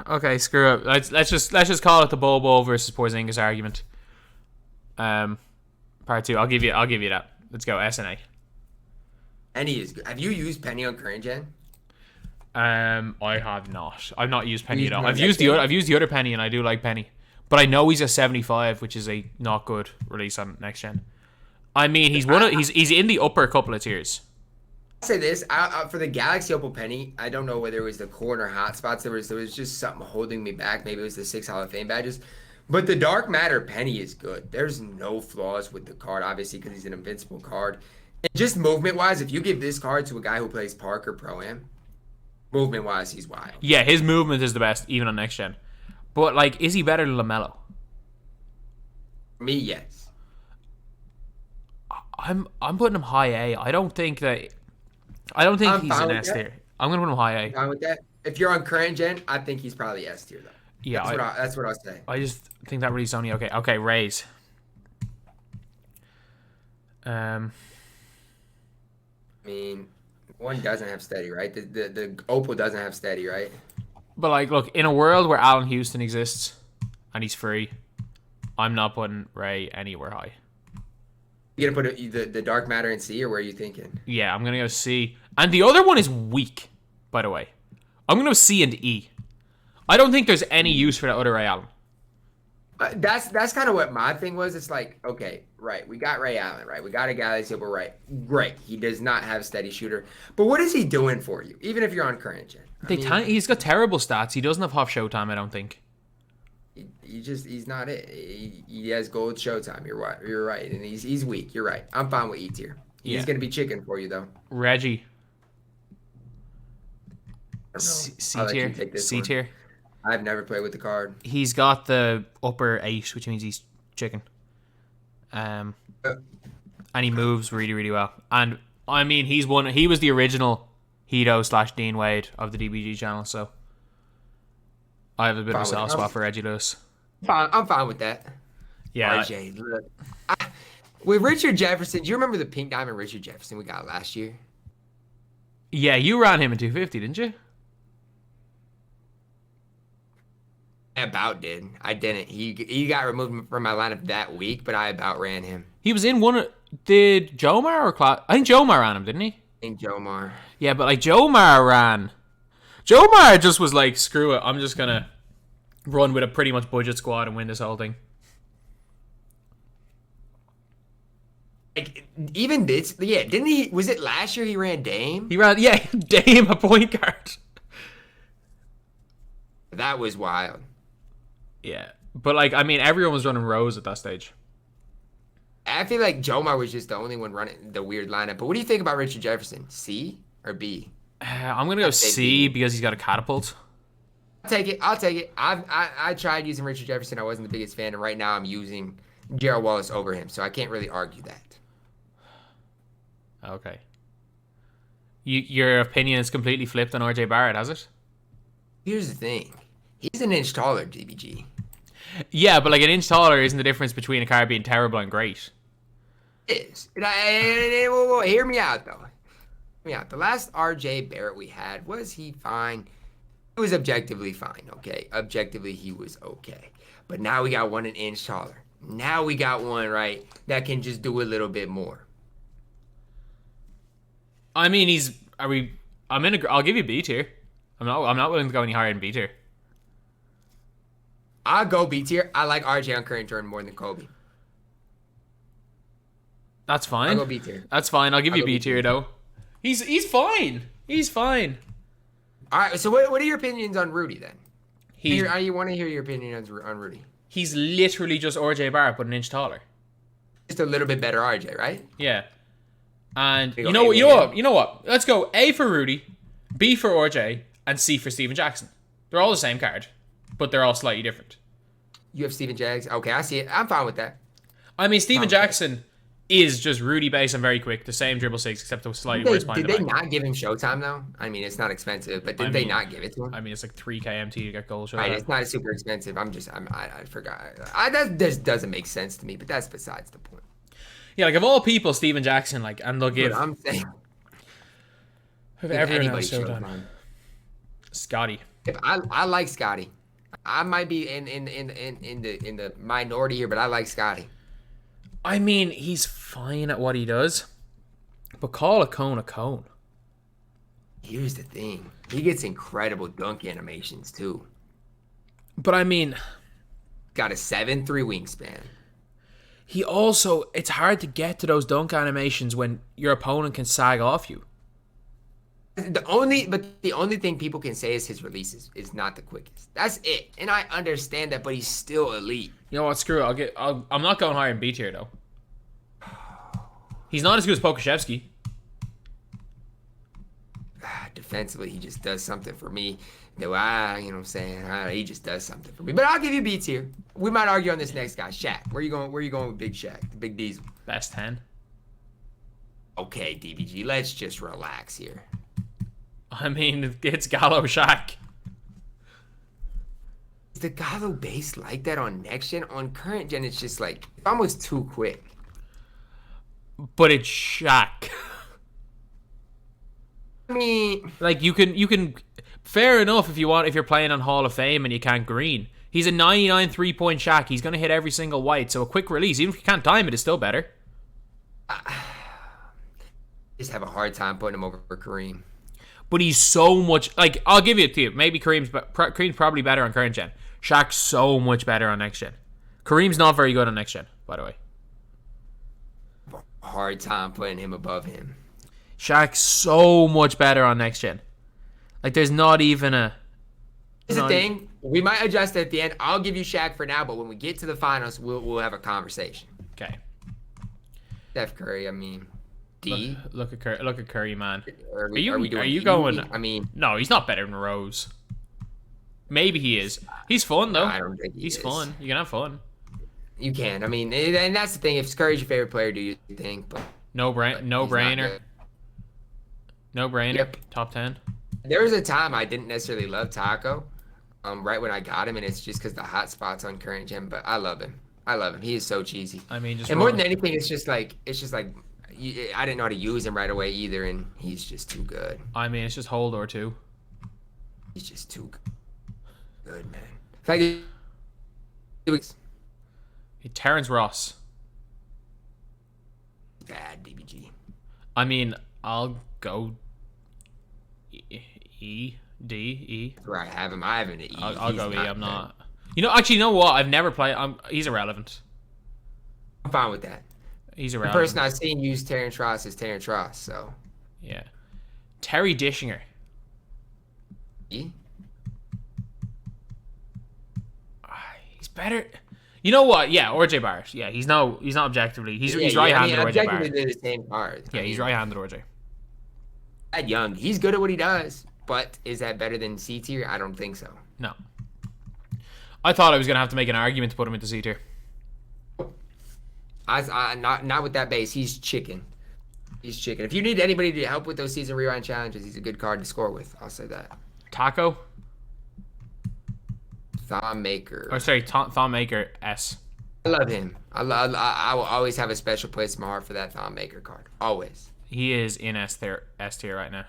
Okay, screw it. Let's just call it the Bobo versus Porzingis argument. Part 2. I'll give you that. Let's go SNA. Penny is good. Have you used Penny on current gen? I have not. I've not used Penny at all. I've used the other Penny, and I do like Penny, but I know he's a 75, which is a not good release on next gen. I mean, he's in the upper couple of tiers. I'll say this for the Galaxy Opal Penny. I don't know whether it was the corner hotspots. There was just something holding me back. Maybe it was the 6 Hall of Fame badges. But the Dark Matter Penny is good. There's no flaws with the card, obviously, because he's an invincible card. And just movement-wise, if you give this card to a guy who plays Park or Pro-Am, movement-wise, he's wild. Yeah, his movement is the best, even on next gen. But, like, is he better than LaMelo? For me, yes. I'm putting him high A. I don't think he's an S tier. I'm gonna put him high A. I'm fine with that. If you're on current gen, I think he's probably S tier though. Yeah, that's what I'll say. I just think that release only okay. Okay, Rays. I mean, one doesn't have steady, right? The Opal doesn't have steady, right? But like, look, in a world where Allen Houston exists and he's free, I'm not putting Ray anywhere high. You gonna put the Dark Matter in C, or where are you thinking? Yeah, I'm gonna go C. And the other one is weak, by the way. I'm gonna go C and E. I don't think there's any use for that other Ray Allen. That's kind of what my thing was. It's like, okay, right, we got Ray Allen, right? We got a Galaxy Opal, right? Great. He does not have steady shooter. But what is he doing for you, even if you're on current gen? He's got terrible stats. He doesn't have half showtime, I don't think. He's not it. He has gold showtime. You're right, and he's weak. You're right. I'm fine with E tier. He's gonna be chicken for you though. Reggie. C tier. C tier. I've never played with the card. He's got the upper 8, which means he's chicken. And he moves really, really well. And I mean, he was the original Hito / Dean Wade of the DBG channel, so I have a bit of a soft spot for Reggie Lewis. I'm fine with that. Yeah. RJ, look. With Richard Jefferson, do you remember the pink diamond Richard Jefferson we got last year? Yeah, you ran him in 250, didn't you? I about did. I didn't. He got removed from my lineup that week, but I about ran him. He was in one. Did Jomar or Claude? I think Jomar ran him, didn't he? I think Jomar. Yeah, but like Jomar just was like, screw it. I'm just gonna run with a pretty much budget squad and win this whole thing. Like, even this, yeah, didn't he? Was it last year he ran Dame? He ran, yeah, Dame a point guard. That was wild. Yeah, but like, I mean, everyone was running Rose at that stage. I feel like Jomar was just the only one running the weird lineup. But what do you think about Richard Jefferson? C or B? I'm gonna go C because he's got a catapult. I'll take it. I tried using Richard Jefferson. I wasn't the biggest fan, and right now I'm using Gerald Wallace over him, so I can't really argue that. Okay. Your opinion is completely flipped on RJ Barrett, has it? Here's the thing. He's an inch taller, DBG. Yeah, but like an inch taller isn't the difference between a car being terrible and great. It is. Well, hear me out, though. Hear me out. The last RJ Barrett we had, was he fine? He was objectively fine, okay? Objectively, he was okay. But now we got one an inch taller. Now we got one, right, that can just do a little bit more. I mean, I'll give you B tier. I'm not willing to go any higher than B tier. I'll go B tier. I like RJ on current Jordan more than Kobe. That's fine. I'll go B tier. That's fine. I'll give you B tier though. He's fine. He's fine. All right. So what are your opinions on Rudy then? He's I want to hear your opinion on Rudy. he's literally just RJ Barrett, but an inch taller. Just a little bit better RJ, right? Yeah. And Big you ol' know what? A You know what? Let's go A for Rudy, B for RJ, and C for Steven Jackson. They're all the same card, but they're all slightly different. You have Steven Jags. Okay, I see it. I'm fine with that. I mean, Steven Jackson is just Rudy based and very quick, the same dribble six, except a slightly worse behind Did the they back. not give him Showtime though? I mean, it's not expensive, but did they not give it to him? I mean, it's like 3K MT to get goal shot. Right, it's not super expensive. I forgot. That just doesn't make sense to me, but that's besides the point. Yeah, like of all people, Steven Jackson, like, and they'll give But I'm saying, everyone anybody else Showtime. Showtime. Scotty. If I like Scotty. I might be in the minority here, but I like Scotty. I mean, he's fine at what he does, but call a cone a cone. Here's the thing. He gets incredible dunk animations too. But I mean, Got a 7'3" wingspan. he also, it's hard to get to those dunk animations when your opponent can sag off you. The only thing people can say is his release is not the quickest. That's it. And I understand that, but he's still elite. You know what? Screw it. I'm not going higher in B tier though. He's not as good as Pokuševski. Defensively, he just does something for me. You know what I'm saying? He just does something for me. But I'll give you B tier. We might argue on this next guy, Shaq. Where you going with Big Shaq, the Big Diesel? Best 10. Okay, DBG, let's just relax here. I mean, it's Gallo Shaq. Is the Gallo base like that on next gen? On current gen, it's just like almost too quick. But it's Shaq. I mean, Like you can fair enough if you're playing on Hall of Fame and you can't green. He's a 99 3-point Shaq. He's gonna hit every single white, so a quick release, even if you can't time it, is still better. just have a hard time putting him over Kareem. But he's so much like I'll give it to you. Maybe Kareem's probably better on current gen. Shaq's so much better on next gen. Kareem's not very good on next gen, by the way. Hard time putting him above him. Shaq's so much better on next gen. Like there's not even a. Here's the thing. We might adjust at the end. I'll give you Shaq for now, but when we get to the finals, we'll have a conversation. Okay. Steph Curry, I mean, D. Look at Curry, man. Are you doing going? I mean, No, he's not better than Rose. Maybe he is. He's fun though. I don't think he's is. fun. You can have fun. You can. I mean, and that's the thing. If Curry's your favorite player, do you think? But No he's not brainer. good. No brainer. Yep. Top 10. There was a time I didn't necessarily love Taco, right when I got him, and it's just because the hot spots on current gen. But I love him. He is so cheesy. I mean, just And more than anything, it's just like I didn't know how to use him right away either, and he's just too good. I mean, it's just hold or two. He's just too good, man. Like it was Terrence Ross. bad, DBG. I mean, I'll go E, D, E. Where I have him, I have him to E. I'll He's go E. not I'm good. not. You know what? I've never played. He's irrelevant. I'm fine with that. He's The irrelevant. person I've seen use Terrence Ross is Terrence Ross, so Yeah. Terry Dishinger. E. He's better. You know what? Yeah, RJ Barrett. Yeah, he's not objectively. He's right-handed RJ objectively Barrett. they're the same card. Yeah, he's right-handed RJ. That young, he's good at what he does, but is that better than C tier? I don't think so. No. I thought I was gonna have to make an argument to put him into C tier. Not with that base. He's chicken. He's chicken. If you need anybody to help with those season rewind challenges, he's a good card to score with. I'll say that. Taco. Thon Maker. Or sorry, Thon Maker S. I love him. I will always have a special place in my heart for that Thon Maker card. Always. He is in S tier right now.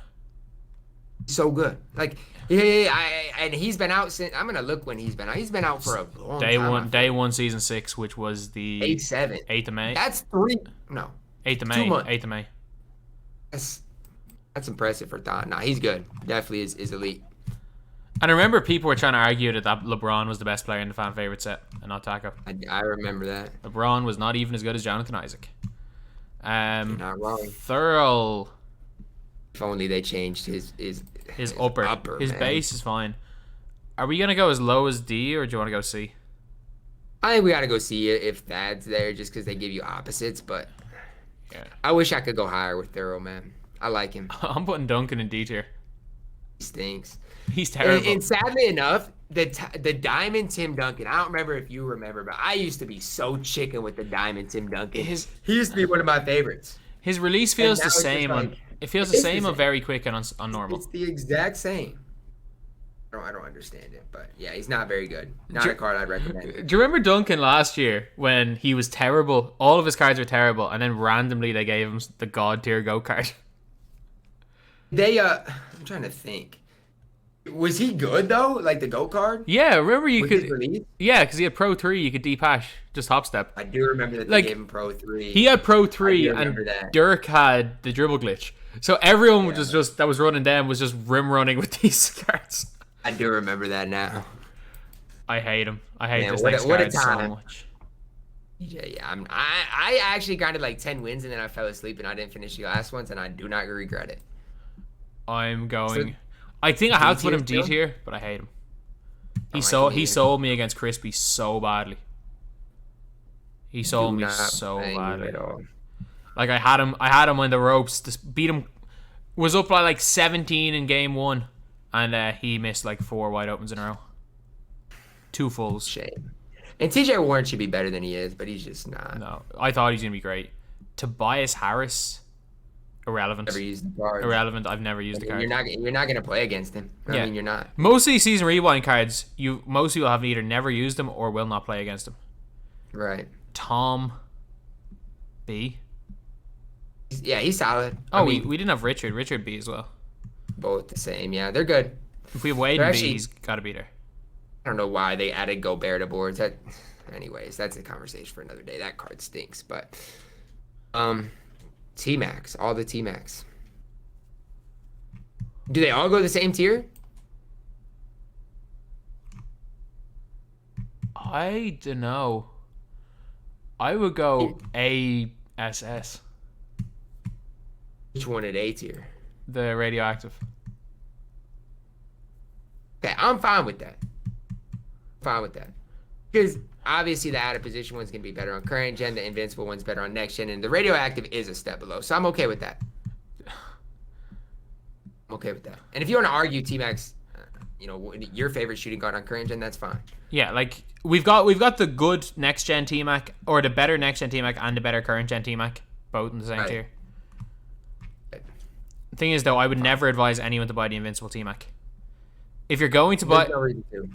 So good. Like, yeah, and he's been out since. I'm gonna look when he's been out. He's been out for a long time. Day one, season 6, which was the 8/7. 8th of May. That's 3. No. 8th of 2 May. months. 8th of May. That's impressive for Thon. Nah, he's good. Definitely is elite. And I remember people were trying to argue that LeBron was the best player in the fan favorite set, and not Taco. I remember that. LeBron was not even as good as Jonathan Isaac. You're not wrong. Thurl. If only they changed his upper. His man. base is fine. Are we gonna go as low as D, or do you want to go C? I think we got to go see if Thad's there just because they give you opposites, but Yeah. I wish I could go higher with Thorough, man. I like him. I'm putting Duncan in D tier. He stinks. He's terrible. And sadly enough, the Diamond Tim Duncan, I don't remember if you remember, but I used to be so chicken with the Diamond Tim Duncan. He used to be one of my favorites. His release feels the same it feels the same on very quick and on normal. It's the exact same. I don't understand it, but yeah, he's not very good. Not a card I'd recommend. Do you remember Duncan last year when he was terrible? All of his cards were terrible, and then randomly they gave him the God tier GOAT card. I'm trying to think. Was he good though? Like the GOAT card? Yeah, remember you Was could. his release? Yeah, because he had Pro 3, you could depash, just hop step. I do remember that they gave him Pro 3. He had Pro 3, and that. Dirk had the dribble glitch. So everyone was just that was running down was just rim running with these cards. I do remember that now. I hate him. I hate Man, this what next a card time. so much. Yeah, I actually got like 10 wins and then I fell asleep and I didn't finish the last ones and I do not regret it. I'm going. I think I have to put him D tier, but I hate him. He sold me against Crispy so badly. He sold me so badly. At all. Like I had him on the ropes to beat him. Was up by like 17 in game 1, and he missed like 4 wide opens in a row. 2 fulls. Shame. And TJ Warren should be better than he is, but he's just not. No, I thought he was gonna be great. Tobias Harris, irrelevant. Never used the card. Irrelevant. I've never used the card. You're not gonna play against him. I mean, you're not. Most of these season rewind cards, most people have either never used them or will not play against them. Right. Tom B. Yeah, he's solid. Oh, we didn't have Richard. Richard B as well. Both the same. Yeah, they're good. If we have Wade and B, he's got to be there. I don't know why they added Gobert to boards. Anyways, that's a conversation for another day. That card stinks. But T-Max, all the T-Max. Do they all go the same tier? I don't know. I would go ASS. Which one at A tier? The radioactive. Okay, I'm fine with that. Because obviously the out of position one's going to be better on current gen, the invincible one's better on next gen, and the radioactive is a step below. So I'm okay with that. And if you want to argue T-Max, your favorite shooting guard on current gen, that's fine. Yeah, like we've got the good next gen T-Mac, or the better next gen T-Mac and the better current gen T-Mac, both in the same tier. The thing is though, I would never advise anyone to buy the invincible T-Mac. If you're going to buy,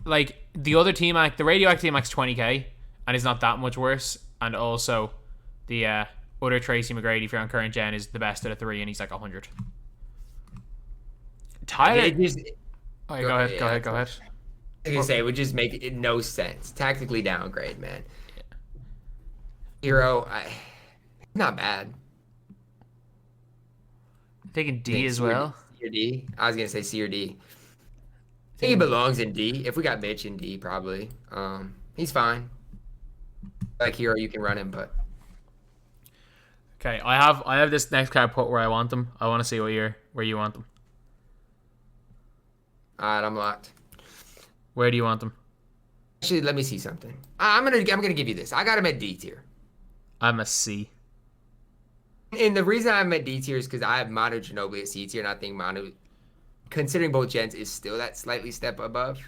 like the other T-Mac, the radioactive T-Mac's 20k, and it's not that much worse. And also, the other Tracy McGrady, if you're on current gen, is the best of the 3, and he's like 100. Tyler, go ahead. I was gonna say it would just make it no sense. Tactically downgrade, man. Yeah. Hero, not bad. Taking D as well. C or D. I was gonna say C or D. I think he belongs in D. If we got Mitch in D, probably. He's fine. Like Hero, you can run him, but. Okay, I have this next card put where I want them. I want to see where you want them. All right, I'm locked. Where do you want them? Actually, let me see something. I'm gonna give you this. I got him at D tier. I'm a C. And the reason I'm at D tier is because I have Manu Ginobili at C tier, and I think Manu, considering both gens, is still that slightly step above.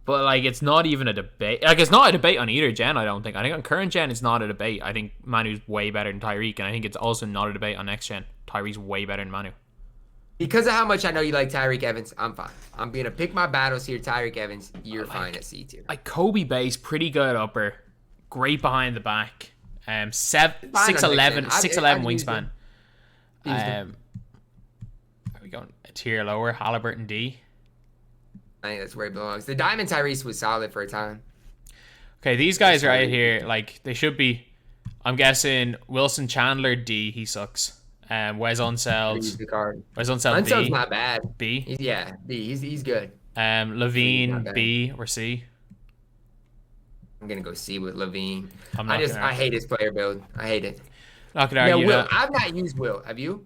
But like, it's not even a debate. Like, it's not a debate on either gen. I don't think. I think on current gen, it's not a debate. I think Manu's way better than Tyreek, and I think it's also not a debate on next gen. Tyreek's way better than Manu. Because of how much I know you like Tyreek Evans, I'm fine. I'm gonna pick my battles here. Tyreek Evans, you're fine at C tier. Like Kobe base, pretty good upper, great behind the back. 6'11" wingspan. Are we going a tier lower? Halliburton D. I think that's where he belongs. The Diamond Tyrese was solid for a time. Okay, these guys right here, like they should be. I'm guessing Wilson Chandler D. He sucks. Wes Unseld. Wes Unseld B. Unseld's not bad. B. B. He's good. Levine B or C. I'm gonna go C with Levine. I hate his player build. I hate it. Not gonna argue Will. that. I've not used Will. Have you?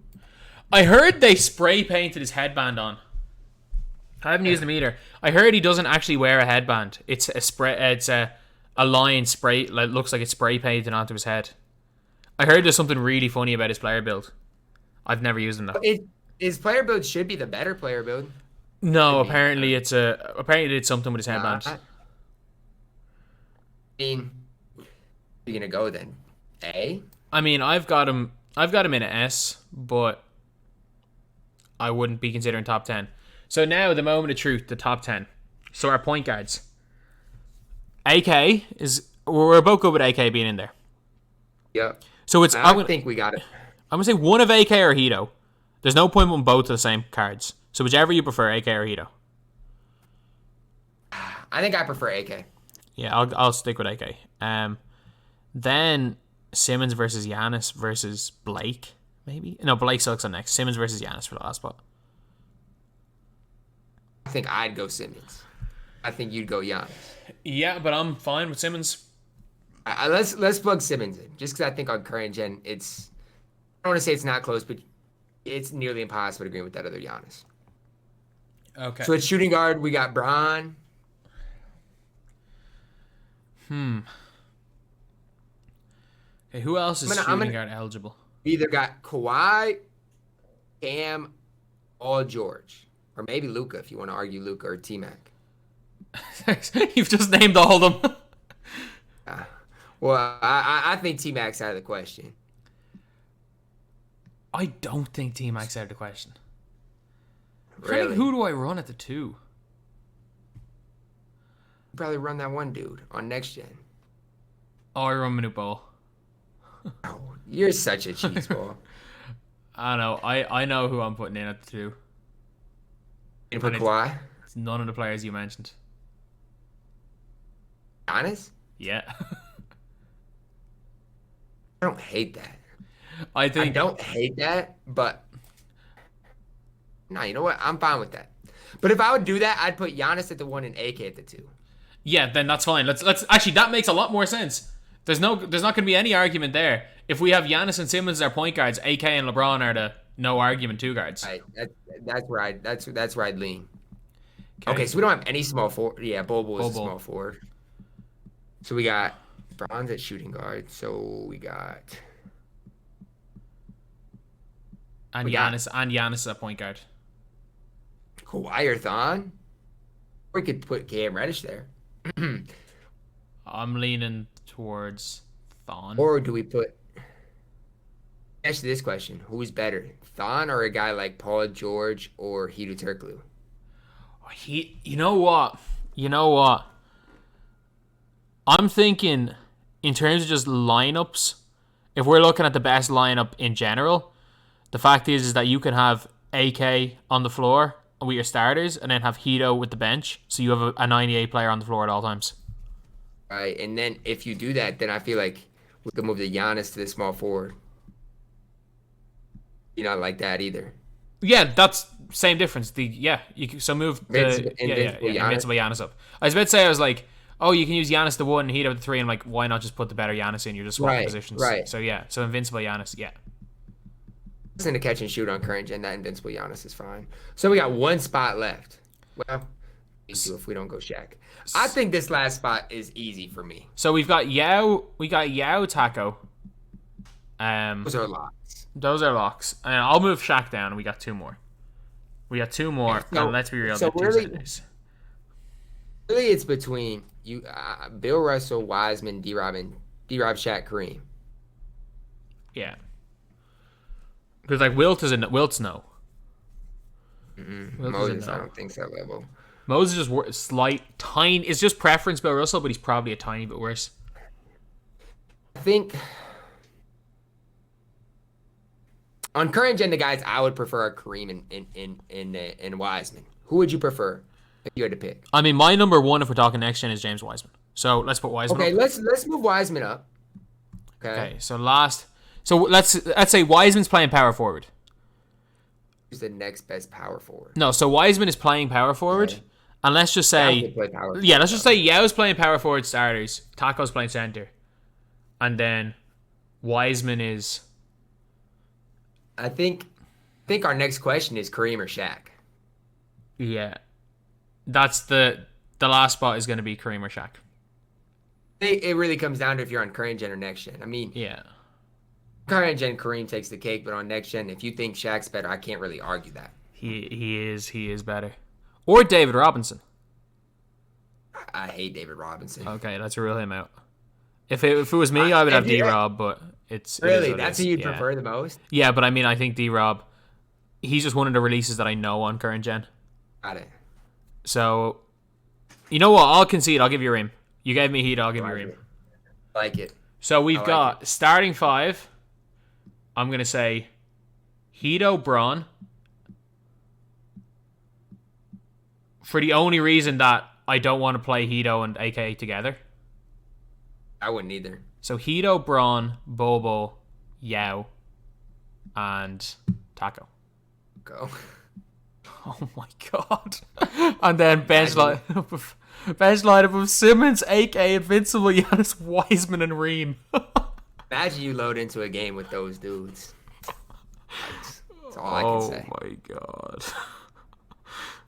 I heard they spray painted his headband on. I haven't used them either. I heard he doesn't actually wear a headband. It's a spray. It's a line spray. Like looks like it's spray painted onto his head. I heard there's something really funny about his player build. I've never used him though. His player build should be the better player build. No, apparently it's something with his headband. I mean, you're gonna go then? A? I mean, I've got him in an S, but I wouldn't be considering top 10. So now the moment of truth, the top 10. So our point guards. AK is we're both good with AK being in there. Yeah. So it's I think we got it. I'm gonna say one of AK or Hito. There's no point in both of the same cards. So whichever you prefer, AK or Hito. I think I prefer AK. Yeah, I'll stick with AK. Then Simmons versus Giannis versus Blake, maybe? No, Blake sucks on next. Simmons versus Giannis for the last spot. I think I'd go Simmons. I think you'd go Giannis. Yeah, but I'm fine with Simmons. Let's plug Simmons in, just because I think on current gen, I don't want to say it's not close, but it's nearly impossible to agree with that other Giannis. Okay. So at shooting guard, we got Bron. Okay, who else is shooting guard eligible? Either got Kawhi, Cam, or George. Or maybe Luka, if you want to argue Luka or T-Mac. You've just named all of them. Well, I think T-Mac's out of the question. I don't think T-Mac's out of the question. Really? Who do I run at the 2? Probably run that one dude on next gen. Oh, I run Manute Bol. Oh, you're such a cheeseball. I know. I know who I'm putting in at the 2. You put Kawhi? It's none of the players you mentioned. Giannis? Yeah. I don't hate that. I don't hate that, but no, you know what? I'm fine with that. But if I would do that, I'd put Giannis at the 1 and AK at the 2. Yeah, then that's fine. Let's actually that makes a lot more sense. There's not going to be any argument there. If we have Giannis and Simmons as our point guards, AK and LeBron are the no argument 2 guards. Right. That's where I'd lean. Okay, so we don't have any small forward. Yeah, Bobo is a small forward. So we got Bron's at shooting guard. So we got Giannis is a point guard. Kawhi or Thon. Or we could put Cam Reddish there. I'm leaning towards Thon. Or do we put... Answer this question. Who's better? Thon or a guy like Paul George or Hedo Turkoglu? You know what? I'm thinking in terms of just lineups, if we're looking at the best lineup in general, the fact is that you can have AK on the floor with your starters and then have Hedo with the bench. So you have a 98 player on the floor at all times. Right, and then if you do that, then I feel like we could move the Giannis to the small forward. You're not like that either. Yeah, that's same difference. You can move the Invincible Giannis up. I was about to say, I was like, oh, you can use Giannis the 1 and Hedo the 3. I'm like, why not just put the better Giannis in? You're just swapping positions. Right. So yeah, so Invincible Giannis, yeah. In the catch and shoot on current gen, that Invincible Giannis is fine. So we got one spot left. Well, if we don't go Shaq. I think this last spot is easy for me. So we've got Yao, Taco. Those are locks. And I'll move Shaq down, and we got 2 more. And let's be real. So really, it's between Bill Russell, Wiseman, D-Rob, Shaq, Kareem. Yeah. Because like Wilt's no. Moses, I don't think so level. Moses is just tiny. It's just preference Bill Russell, but he's probably a tiny bit worse. I think on current gen, the guys I would prefer are Kareem and Wiseman. Who would you prefer if you had to pick? I mean, my number 1 if we're talking next gen is James Wiseman. So let's put Wiseman. Okay, up. let's move Wiseman up. Okay. So let's say Wiseman's playing power forward. Who's the next best power forward? No, so Wiseman is playing power forward. Okay. And let's just say let's just say Yao's playing power forward starters, Taco's playing center. And then Wiseman is I think think our next question is Kareem or Shaq. Yeah. That's the last spot is going to be Kareem or Shaq. It really comes down to if you're on current gen or next gen. I mean, Yeah. current gen Kareem takes the cake, but on next gen, if you think Shaq's better, I can't really argue that. He is better. Or David Robinson. I hate David Robinson. Okay, let's rule him out. If it was me, I would have D-Rob, but it's... Really? That's who you'd prefer the most? Yeah, but I mean, I think D-Rob, he's just one of the releases that I know on current gen. Got it. So, you know what? I'll concede. I'll give you Reem. You gave me Heat, I'll give you Reem. Like it. So we've got starting five. I'm going to say Hedo, Braun. For the only reason that I don't want to play Hedo and AK together. I wouldn't either. So Hedo, Braun, Bobo, Yao, and Taco. Go. Oh my god. And then bench lineup of Simmons, AK, Invincible, Giannis, Wiseman, and Reem. Imagine you load into a game with those dudes. That's all I can say. Oh my god.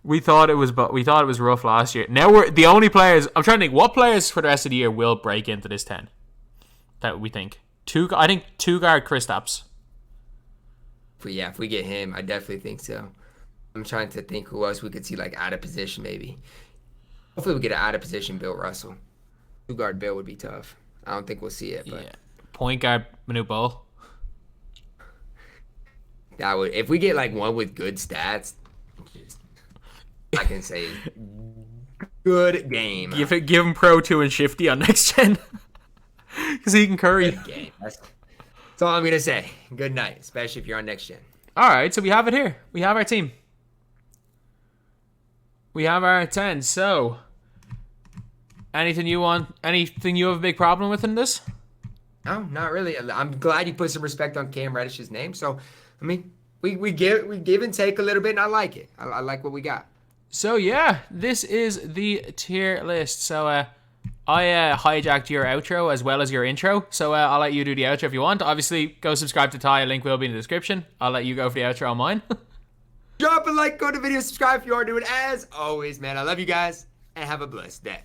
We thought it was rough last year. Now we're the only players. I'm trying to think what players for the rest of the year will break into this 10. That we think. I think two guard Kristaps. If we get him, I definitely think so. I'm trying to think who else we could see like out of position maybe. Hopefully we get an out of position Bill Russell. Two guard Bill would be tough. I don't think we'll see it, but Point guard Manute Bol. That would if we get like one with good stats. I can say good game. Give him Pro 2 and Shifty on next gen. Because he can curry. Good game. That's all I'm going to say. Good night, especially if you're on next gen. All right, so we have it here. We have our team. We have our 10. So, anything you have a big problem with in this? No, not really. I'm glad you put some respect on Cam Reddish's name. So, I mean, we give and take a little bit, and I like it. I like what we got. So yeah, this is the tier list. So I hijacked your outro as well as your intro. So I'll let you do the outro if you want. Obviously, go subscribe to Ty. A link will be in the description. I'll let you go for the outro on mine. Drop a like, go to the video, subscribe if you are doing as always, man. I love you guys, and have a blessed day.